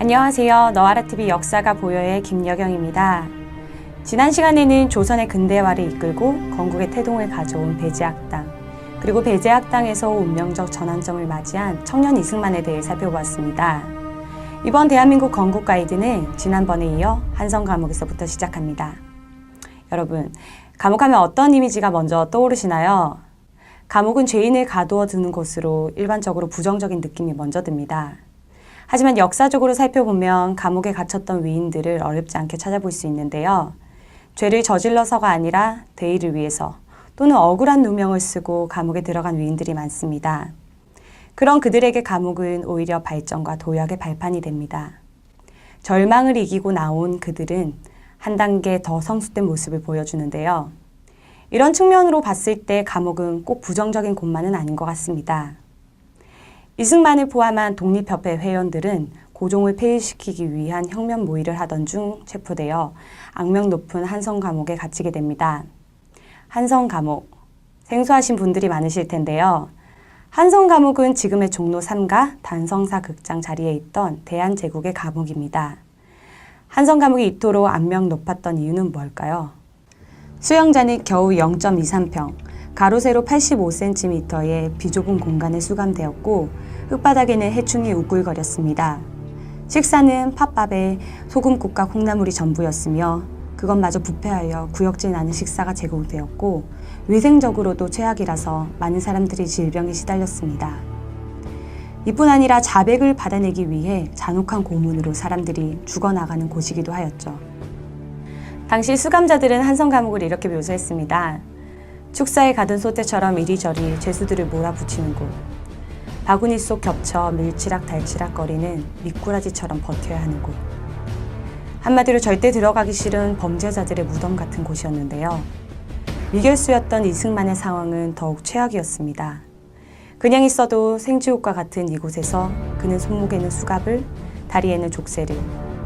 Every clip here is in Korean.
안녕하세요. 너와라TV 역사가 보여의 김여경입니다. 지난 시간에는 조선의 근대화를 이끌고 건국의 태동을 가져온 배제학당, 그리고 배제학당에서 운명적 전환점을 맞이한 청년 이승만에 대해 살펴보았습니다. 이번 대한민국 건국 가이드는 지난번에 이어 한성 감옥에서부터 시작합니다. 여러분, 감옥하면 어떤 이미지가 먼저 떠오르시나요? 감옥은 죄인을 가두어 두는 곳으로 일반적으로 부정적인 느낌이 먼저 듭니다. 하지만 역사적으로 살펴보면 감옥에 갇혔던 위인들을 어렵지 않게 찾아볼 수 있는데요. 죄를 저질러서가 아니라 대의를 위해서 또는 억울한 누명을 쓰고 감옥에 들어간 위인들이 많습니다. 그런 그들에게 감옥은 오히려 발전과 도약의 발판이 됩니다. 절망을 이기고 나온 그들은 한 단계 더 성숙된 모습을 보여주는데요. 이런 측면으로 봤을 때 감옥은 꼭 부정적인 곳만은 아닌 것 같습니다. 이승만을 포함한 독립협회 회원들은 고종을 폐위시키기 위한 혁명 모의를 하던 중 체포되어 악명 높은 한성 감옥에 갇히게 됩니다. 한성 감옥, 생소하신 분들이 많으실 텐데요. 한성 감옥은 지금의 종로 3가 단성사 극장 자리에 있던 대한제국의 감옥입니다. 한성 감옥이 이토록 악명 높았던 이유는 뭘까요? 수용자는 겨우 0.23평, 가로 세로 85cm의 비좁은 공간에 수감되었고 흙바닥에는 해충이 우글거렸습니다. 식사는 팥밥에 소금국과 콩나물이 전부였으며 그것마저 부패하여 구역질 나는 식사가 제공되었고 위생적으로도 최악이라서 많은 사람들이 질병에 시달렸습니다. 이뿐 아니라 자백을 받아내기 위해 잔혹한 고문으로 사람들이 죽어나가는 곳이기도 하였죠. 당시 수감자들은 한성 감옥을 이렇게 묘사했습니다. 축사에 가둔 소떼처럼 이리저리 죄수들을 몰아붙이는 곳. 바구니 속 겹쳐 밀치락달치락 거리는 미꾸라지처럼 버텨야 하는 곳. 한마디로 절대 들어가기 싫은 범죄자들의 무덤 같은 곳이었는데요. 미결수였던 이승만의 상황은 더욱 최악이었습니다. 그냥 있어도 생지옥과 같은 이곳에서 그는 손목에는 수갑을, 다리에는 족쇄를,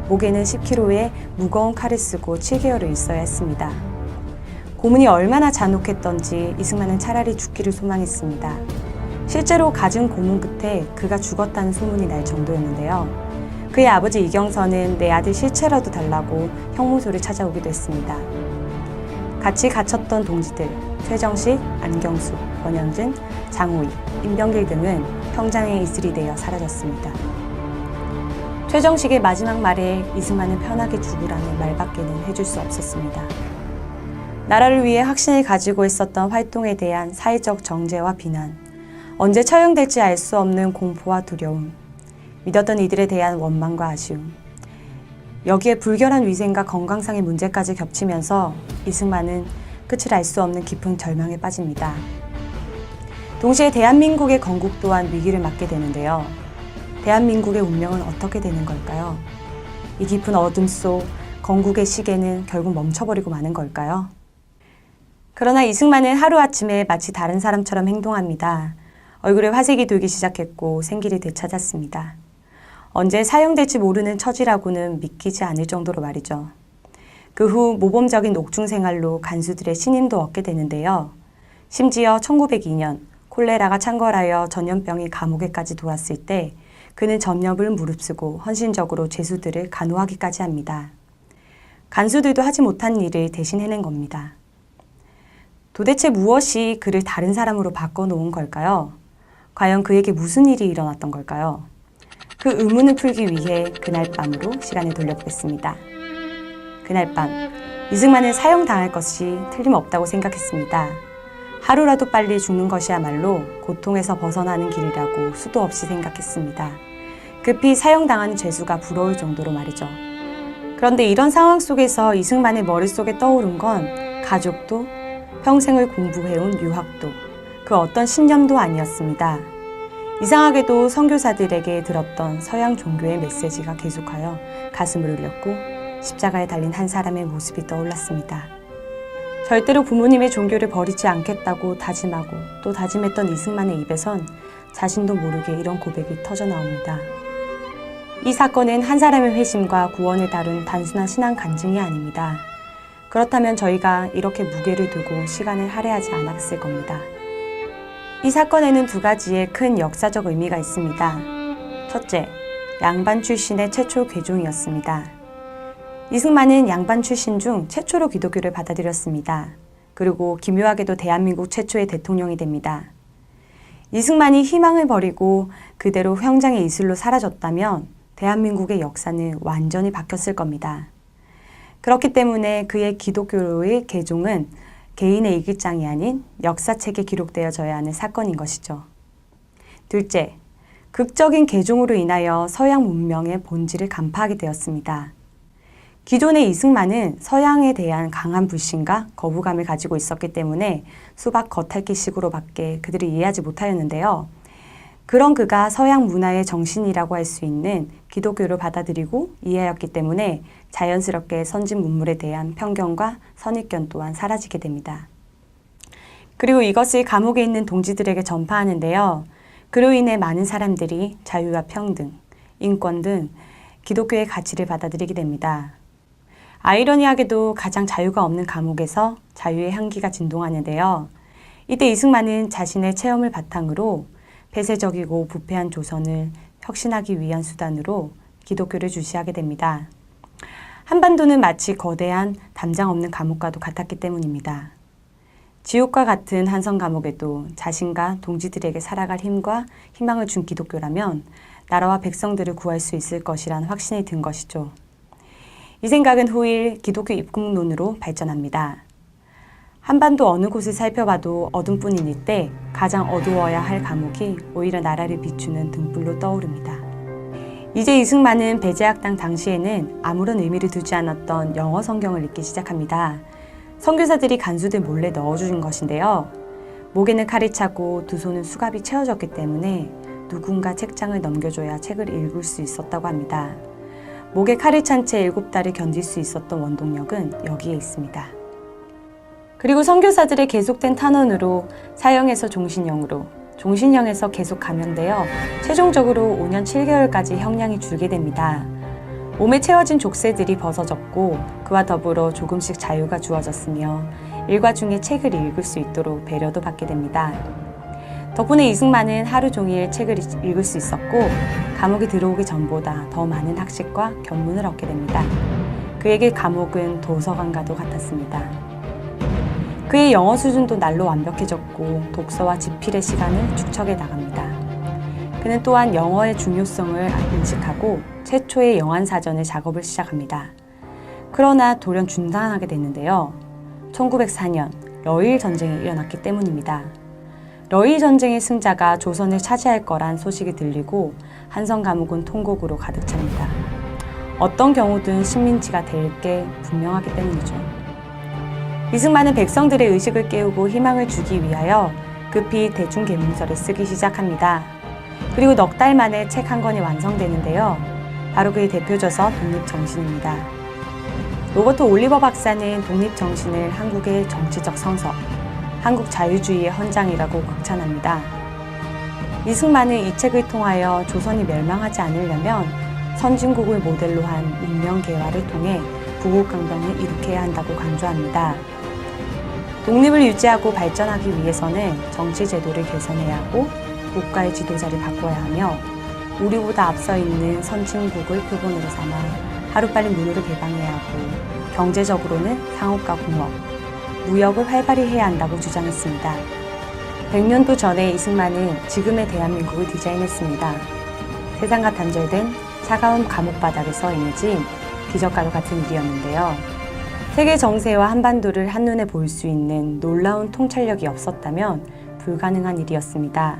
목에는 10kg의 무거운 칼을 쓰고 7개월을 있어야 했습니다. 고문이 얼마나 잔혹했던지 이승만은 차라리 죽기를 소망했습니다. 실제로 갖은 고문 끝에 그가 죽었다는 소문이 날 정도였는데요. 그의 아버지 이경선은 내 아들 실체라도 달라고 형무소를 찾아오기도 했습니다. 같이 갇혔던 동지들, 최정식, 안경수, 원현진, 장호익, 임병길 등은 평장에 이슬이 되어 사라졌습니다. 최정식의 마지막 말에 이승만은 편하게 죽으라는 말밖에는 해줄 수 없었습니다. 나라를 위해 확신을 가지고 있었던 활동에 대한 사회적 정죄와 비난, 언제 처형될지 알 수 없는 공포와 두려움, 믿었던 이들에 대한 원망과 아쉬움, 여기에 불결한 위생과 건강상의 문제까지 겹치면서 이승만은 끝을 알 수 없는 깊은 절망에 빠집니다. 동시에 대한민국의 건국 또한 위기를 맞게 되는데요. 대한민국의 운명은 어떻게 되는 걸까요? 이 깊은 어둠 속 건국의 시계는 결국 멈춰버리고 마는 걸까요? 그러나 이승만은 하루아침에 마치 다른 사람처럼 행동합니다. 얼굴에 화색이 돌기 시작했고 생기를 되찾았습니다. 언제 사형될지 모르는 처지라고는 믿기지 않을 정도로 말이죠. 그 후 모범적인 옥중 생활로 간수들의 신임도 얻게 되는데요. 심지어 1902년 콜레라가 창궐하여 전염병이 감옥에까지 돌았을 때 그는 전염을 무릅쓰고 헌신적으로 죄수들을 간호하기까지 합니다. 간수들도 하지 못한 일을 대신 해낸 겁니다. 도대체 무엇이 그를 다른 사람으로 바꿔놓은 걸까요? 과연 그에게 무슨 일이 일어났던 걸까요? 그 의문을 풀기 위해 그날 밤으로 시간을 돌려보겠습니다. 그날 밤, 이승만은 사형당할 것이 틀림없다고 생각했습니다. 하루라도 빨리 죽는 것이야말로 고통에서 벗어나는 길이라고 수도 없이 생각했습니다. 급히 사형당하는 죄수가 부러울 정도로 말이죠. 그런데 이런 상황 속에서 이승만의 머릿속에 떠오른 건 가족도 평생을 공부해온 유학도 그 어떤 신념도 아니었습니다. 이상하게도 선교사들에게 들었던 서양 종교의 메시지가 계속하여 가슴을 울렸고 십자가에 달린 한 사람의 모습이 떠올랐습니다. 절대로 부모님의 종교를 버리지 않겠다고 다짐하고 또 다짐했던 이승만의 입에선 자신도 모르게 이런 고백이 터져나옵니다. 이 사건은 한 사람의 회심과 구원을 다룬 단순한 신앙 간증이 아닙니다. 그렇다면 저희가 이렇게 무게를 두고 시간을 할애하지 않았을 겁니다. 이 사건에는 두 가지의 큰 역사적 의미가 있습니다. 첫째, 양반 출신의 최초 괴종이었습니다. 이승만은 양반 출신 중 최초로 기독교를 받아들였습니다. 그리고 기묘하게도 대한민국 최초의 대통령이 됩니다. 이승만이 희망을 버리고 그대로 형장의 이슬로 사라졌다면 대한민국의 역사는 완전히 바뀌었을 겁니다. 그렇기 때문에 그의 기독교로의 개종은 개인의 일기장이 아닌 역사책에 기록되어져야 하는 사건인 것이죠. 둘째, 극적인 개종으로 인하여 서양 문명의 본질을 간파하게 되었습니다. 기존의 이승만은 서양에 대한 강한 불신과 거부감을 가지고 있었기 때문에 수박 겉핥기식으로밖에 그들을 이해하지 못하였는데요. 그런 그가 서양 문화의 정신이라고 할 수 있는 기독교를 받아들이고 이해하였기 때문에 자연스럽게 선진 문물에 대한 편견과 선입견 또한 사라지게 됩니다. 그리고 이것을 감옥에 있는 동지들에게 전파하는데요. 그로 인해 많은 사람들이 자유와 평등, 인권 등 기독교의 가치를 받아들이게 됩니다. 아이러니하게도 가장 자유가 없는 감옥에서 자유의 향기가 진동하는데요. 이때 이승만은 자신의 체험을 바탕으로 폐쇄적이고 부패한 조선을 혁신하기 위한 수단으로 기독교를 주시하게 됩니다. 한반도는 마치 거대한 담장 없는 감옥과도 같았기 때문입니다. 지옥과 같은 한성 감옥에도 자신과 동지들에게 살아갈 힘과 희망을 준 기독교라면 나라와 백성들을 구할 수 있을 것이란 확신이 든 것이죠. 이 생각은 후일 기독교 입국론으로 발전합니다. 한반도 어느 곳을 살펴봐도 어둠뿐인 이때 가장 어두워야 할 감옥이 오히려 나라를 비추는 등불로 떠오릅니다. 이제 이승만은 배제학당 당시에는 아무런 의미를 두지 않았던 영어 성경을 읽기 시작합니다. 선교사들이 간수들 몰래 넣어준 것인데요. 목에는 칼이 차고 두 손은 수갑이 채워졌기 때문에 누군가 책장을 넘겨줘야 책을 읽을 수 있었다고 합니다. 목에 칼이 찬 채 7달을 견딜 수 있었던 원동력은 여기에 있습니다. 그리고 선교사들의 계속된 탄원으로 사형에서 종신형으로, 종신형에서 계속 감형되어 최종적으로 5년 7개월까지 형량이 줄게 됩니다. 몸에 채워진 족쇄들이 벗어졌고 그와 더불어 조금씩 자유가 주어졌으며 일과 중에 책을 읽을 수 있도록 배려도 받게 됩니다. 덕분에 이승만은 하루 종일 책을 읽을 수 있었고 감옥에 들어오기 전보다 더 많은 학식과 견문을 얻게 됩니다. 그에게 감옥은 도서관과도 같았습니다. 그의 영어 수준도 날로 완벽해졌고 독서와 집필의 시간을 축적해 나갑니다. 그는 또한 영어의 중요성을 인식하고 최초의 영안사전을 작업을 시작합니다. 그러나 돌연 중단하게 됐는데요. 1904년 러일 전쟁이 일어났기 때문입니다. 러일 전쟁의 승자가 조선을 차지할 거란 소식이 들리고 한성 감옥은 통곡으로 가득 찹니다. 어떤 경우든 식민지가 될 게 분명하기 때문이죠. 이승만은 백성들의 의식을 깨우고 희망을 주기 위하여 급히 대중계문서를 쓰기 시작합니다. 그리고 넉 달 만에 책 한 권이 완성되는데요. 바로 그의 대표저서 독립정신입니다. 로버트 올리버 박사는 독립정신을 한국의 정치적 성서, 한국 자유주의의 헌장이라고 극찬합니다. 이승만은 이 책을 통하여 조선이 멸망하지 않으려면 선진국을 모델로 한 문명개화를 통해 부국강변을 일으켜야 한다고 강조합니다. 독립을 유지하고 발전하기 위해서는 정치제도를 개선해야 하고 국가의 지도자를 바꿔야 하며 우리보다 앞서 있는 선진국을 표본으로 삼아 하루빨리 문호를 개방해야 하고 경제적으로는 상업과 공업, 무역을 활발히 해야 한다고 주장했습니다. 100년도 전에 이승만은 지금의 대한민국을 디자인했습니다. 세상과 단절된 차가운 감옥 바닥에서 이어진 기적과도 같은 일이었는데요. 세계 정세와 한반도를 한눈에 볼 수 있는 놀라운 통찰력이 없었다면 불가능한 일이었습니다.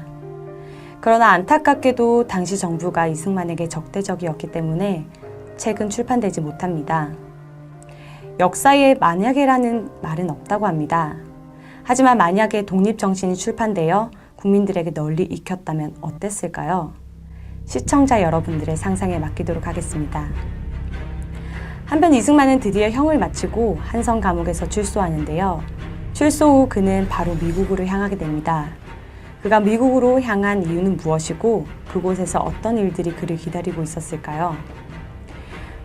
그러나 안타깝게도 당시 정부가 이승만에게 적대적이었기 때문에 책은 출판되지 못합니다. 역사에 만약에라는 말은 없다고 합니다. 하지만 만약에 독립정신이 출판되어 국민들에게 널리 익혔다면 어땠을까요? 시청자 여러분들의 상상에 맡기도록 하겠습니다. 한편 이승만은 드디어 형을 마치고 한성 감옥에서 출소하는데요. 출소 후 그는 바로 미국으로 향하게 됩니다. 그가 미국으로 향한 이유는 무엇이고 그곳에서 어떤 일들이 그를 기다리고 있었을까요?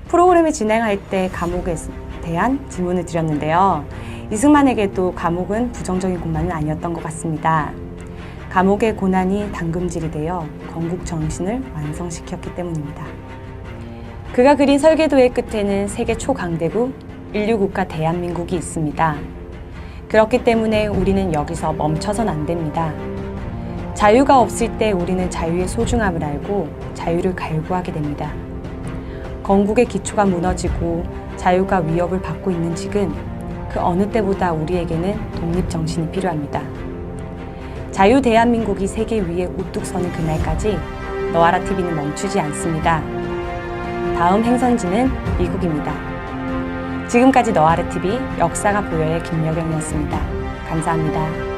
프로그램을 진행할 때 감옥에 대한 질문을 드렸는데요. 이승만에게도 감옥은 부정적인 곳만은 아니었던 것 같습니다. 감옥의 고난이 담금질이 되어 건국 정신을 완성시켰기 때문입니다. 그가 그린 설계도의 끝에는 세계 초강대국, 인류국가 대한민국이 있습니다. 그렇기 때문에 우리는 여기서 멈춰선 안 됩니다. 자유가 없을 때 우리는 자유의 소중함을 알고 자유를 갈구하게 됩니다. 건국의 기초가 무너지고 자유가 위협을 받고 있는 지금, 그 어느 때보다 우리에게는 독립정신이 필요합니다. 자유 대한민국이 세계 위에 우뚝 서는 그날까지 너아라TV는 멈추지 않습니다. 다음 행선지는 미국입니다. 지금까지 너아라TV 역사가 보여의 김여경이었습니다. 감사합니다.